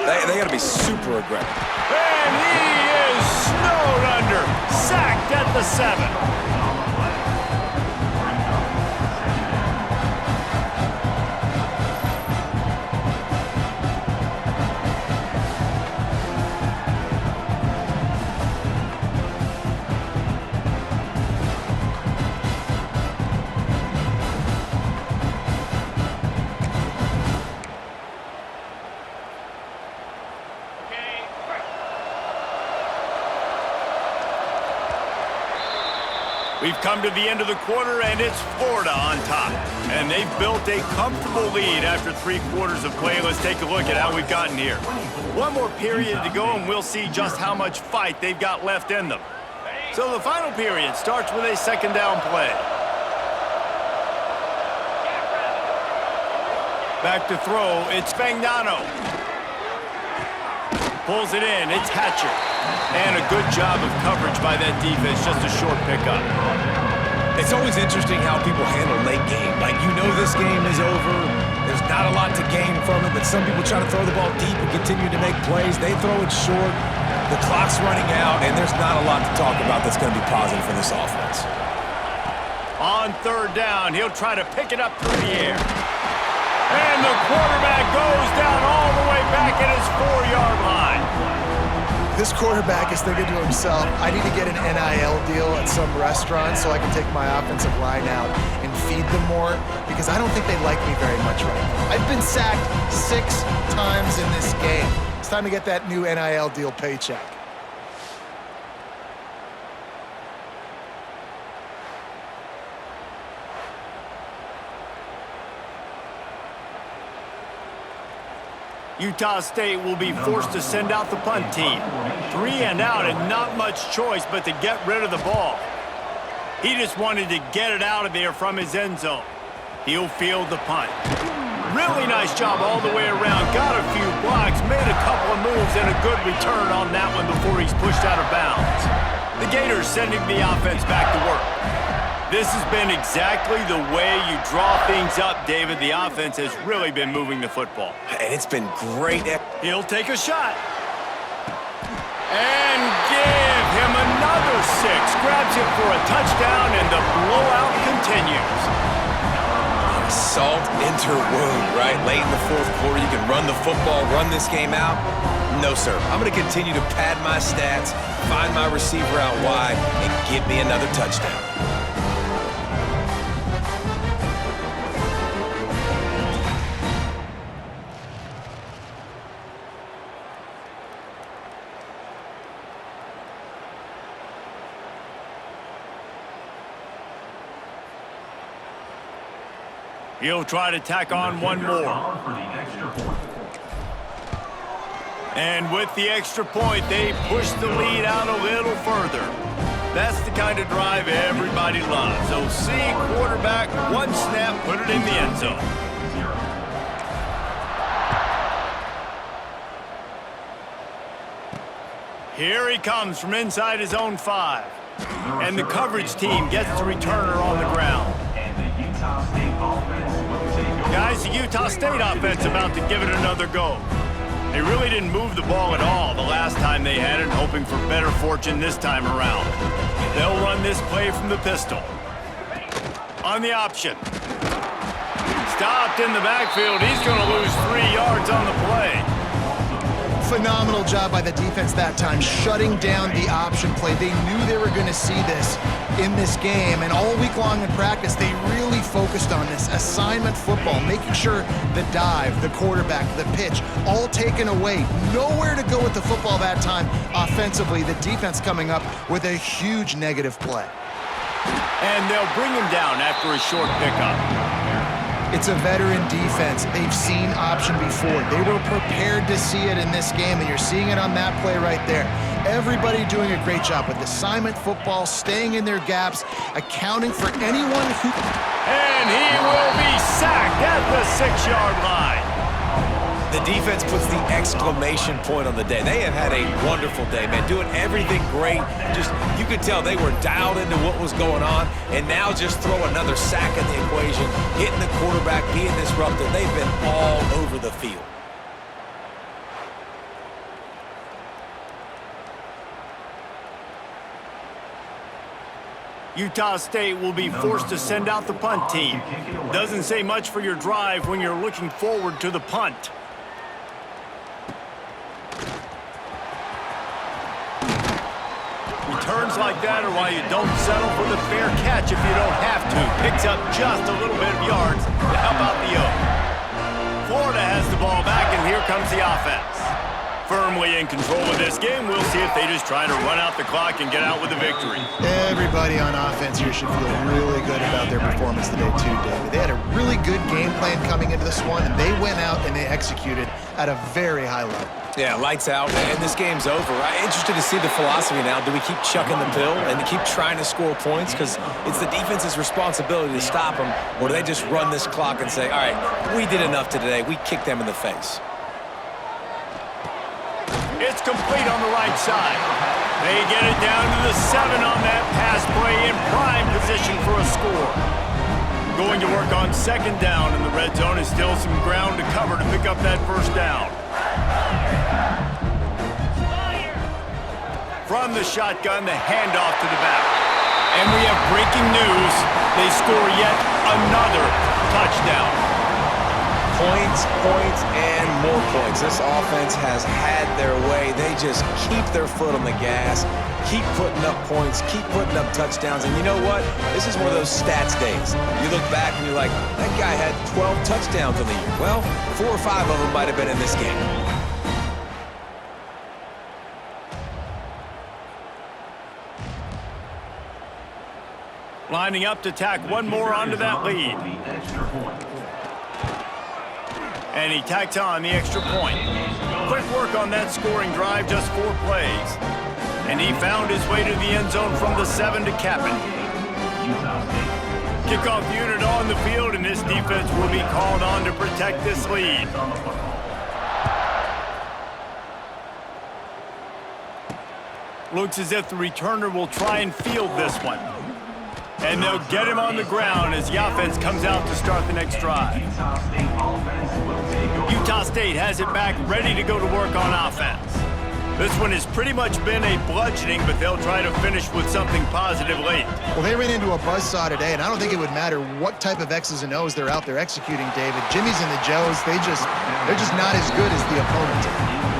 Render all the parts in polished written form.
They got to be super aggressive. And he is snowed under. Sacked at the 7. We've come to the end of the quarter, and it's Florida on top. And they've built a comfortable lead after 3 quarters of play. Let's take a look at how we've gotten here. One more period to go, and we'll see just how much fight they've got left in them. So the final period starts with a 2nd down play. Back to throw, it's Fagnano. Pulls it in, it's Hatcher. And a good job of coverage by that defense, just a short pickup. It's always interesting how people handle late game. Like, you know this game is over. There's not a lot to gain from it, but some people try to throw the ball deep and continue to make plays. They throw it short. The clock's running out, and there's not a lot to talk about that's going to be positive for this offense. On 3rd down, he'll try to pick it up through the air. And the quarterback goes down all the way back at his 4-yard line. This quarterback is thinking to himself, I need to get an NIL deal at some restaurant so I can take my offensive line out and feed them more, because I don't think they like me very much right now. I've been sacked 6 times in this game. It's time to get that new NIL deal paycheck. Utah State will be forced to send out the punt team. 3 and out and not much choice but to get rid of the ball. He just wanted to get it out of there from his end zone. He'll field the punt. Really nice job all the way around. Got a few blocks, made a couple of moves, and a good return on that one before he's pushed out of bounds. The Gators sending the offense back to work. This has been exactly the way you draw things up, David. The offense has really been moving the football. And it's been great. He'll take a shot. And give him another 6. Grabs it for a touchdown, and the blowout continues. Salt into wound, right? Late in the 4th quarter, you can run the football, run this game out. No, sir. I'm going to continue to pad my stats, find my receiver out wide, and give me another touchdown. He'll try to tack on one more. And with the extra point, they push the lead out a little further. That's the kind of drive everybody loves. So see quarterback, 1 snap, put it in the end zone. Here he comes from inside his own 5. And the coverage team gets the returner on the ground. Guys, the Utah State offense about to give it another go. They really didn't move the ball at all the last time they had it, hoping for better fortune this time around. They'll run this play from the pistol. On the option. Stopped in the backfield. He's going to lose 3 yards on the play. Phenomenal job by the defense that time, shutting down the option play. They knew they were going to see this in this game, and all week long in practice, they really focused on this assignment football, making sure the dive, the quarterback, the pitch, all taken away. Nowhere to go with the football that time offensively. The defense coming up with a huge negative play. And they'll bring him down after a short pickup. It's a veteran defense. They've seen option before. They were prepared to see it in this game, and you're seeing it on that play right there. Everybody doing a great job with assignment football, staying in their gaps, accounting for anyone who... And he will be sacked at the 6-yard line. The defense puts the exclamation point on the day. They have had a wonderful day, man, doing everything great. Just, you could tell they were dialed into what was going on, and now just throw another sack in the equation, hitting the quarterback, being disruptive. They've been all over the field. Utah State will be forced to send out the punt team. Doesn't say much for your drive when you're looking forward to the punt. Returns like that are why you don't settle for the fair catch if you don't have to. Picks up just a little bit of yards to help out the Oak. Florida has the ball back, and here comes the offense. Firmly in control of this game. We'll see if they just try to run out the clock and get out with a victory. Everybody on offense here should feel really good about their performance today too, David. They had a really good game plan coming into this one, and they went out and they executed at a very high level. Yeah, lights out, and this game's over. I'm interested to see the philosophy now. Do we keep chucking the pill and to keep trying to score points? Because it's the defense's responsibility to stop them, or do they just run this clock and say, all right, we did enough today. We kicked them in the face. It's complete on the right side. They get it down to the 7 on that pass play in prime position for a score. Going to work on second down in the red zone is still some ground to cover to pick up that first down. From the shotgun, the handoff to the back. And we have breaking news. They score yet another touchdown. Points, and more points. This offense has had their way. They just keep their foot on the gas, keep putting up points, keep putting up touchdowns. And you know what? This is one of those stats days. You look back and you're like, that guy had 12 touchdowns on the year. Well, 4 or 5 of them might have been in this game. Lining up to tack one more onto that lead. And he tacked on the extra point. Quick work on that scoring drive, just 4 plays. And he found his way to the end zone from the 7 to cap it. Kickoff unit on the field, and this defense will be called on to protect this lead. Looks as if the returner will try and field this one. And they'll get him on the ground as the offense comes out to start the next drive. Utah State has it back, ready to go to work on offense. This one has pretty much been a bludgeoning, but they'll try to finish with something positive late. Well, they ran into a buzzsaw today, and I don't think it would matter what type of X's and O's they're out there executing, David. Jimmy's and the Joes, they're just not as good as the opponent.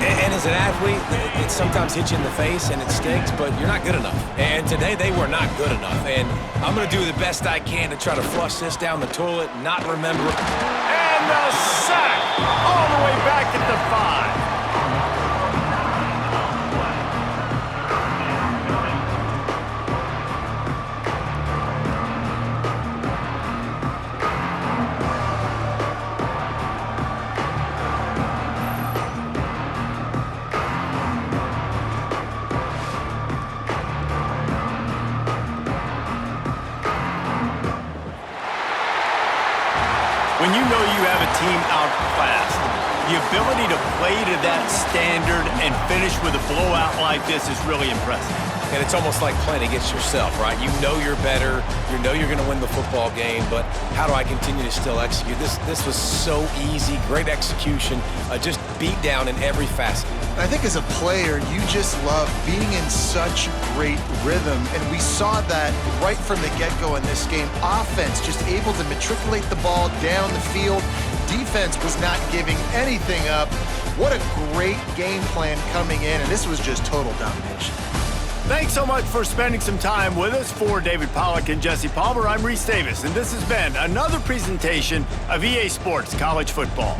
And as an athlete, it sometimes hits you in the face and it stinks, but you're not good enough. And today they were not good enough. And I'm going to do the best I can to try to flush this down the toilet, not remember. And the sack all the way back at the 5. When you know you have a team outclassed, the ability to play to that standard and finish with a blowout like this is really impressive. And it's almost like playing against yourself, right? You know you're better. You know you're going to win the football game, but how do I continue to still execute? This was so easy, great execution, just beat down in every facet. I think as a player, you just love being in such great rhythm, and we saw that right from the get-go in this game. Offense just able to matriculate the ball down the field. Defense was not giving anything up. What a great game plan coming in, and this was just total domination. Thanks so much for spending some time with us. For David Pollack and Jesse Palmer, I'm Reese Davis, and this has been another presentation of EA Sports College Football.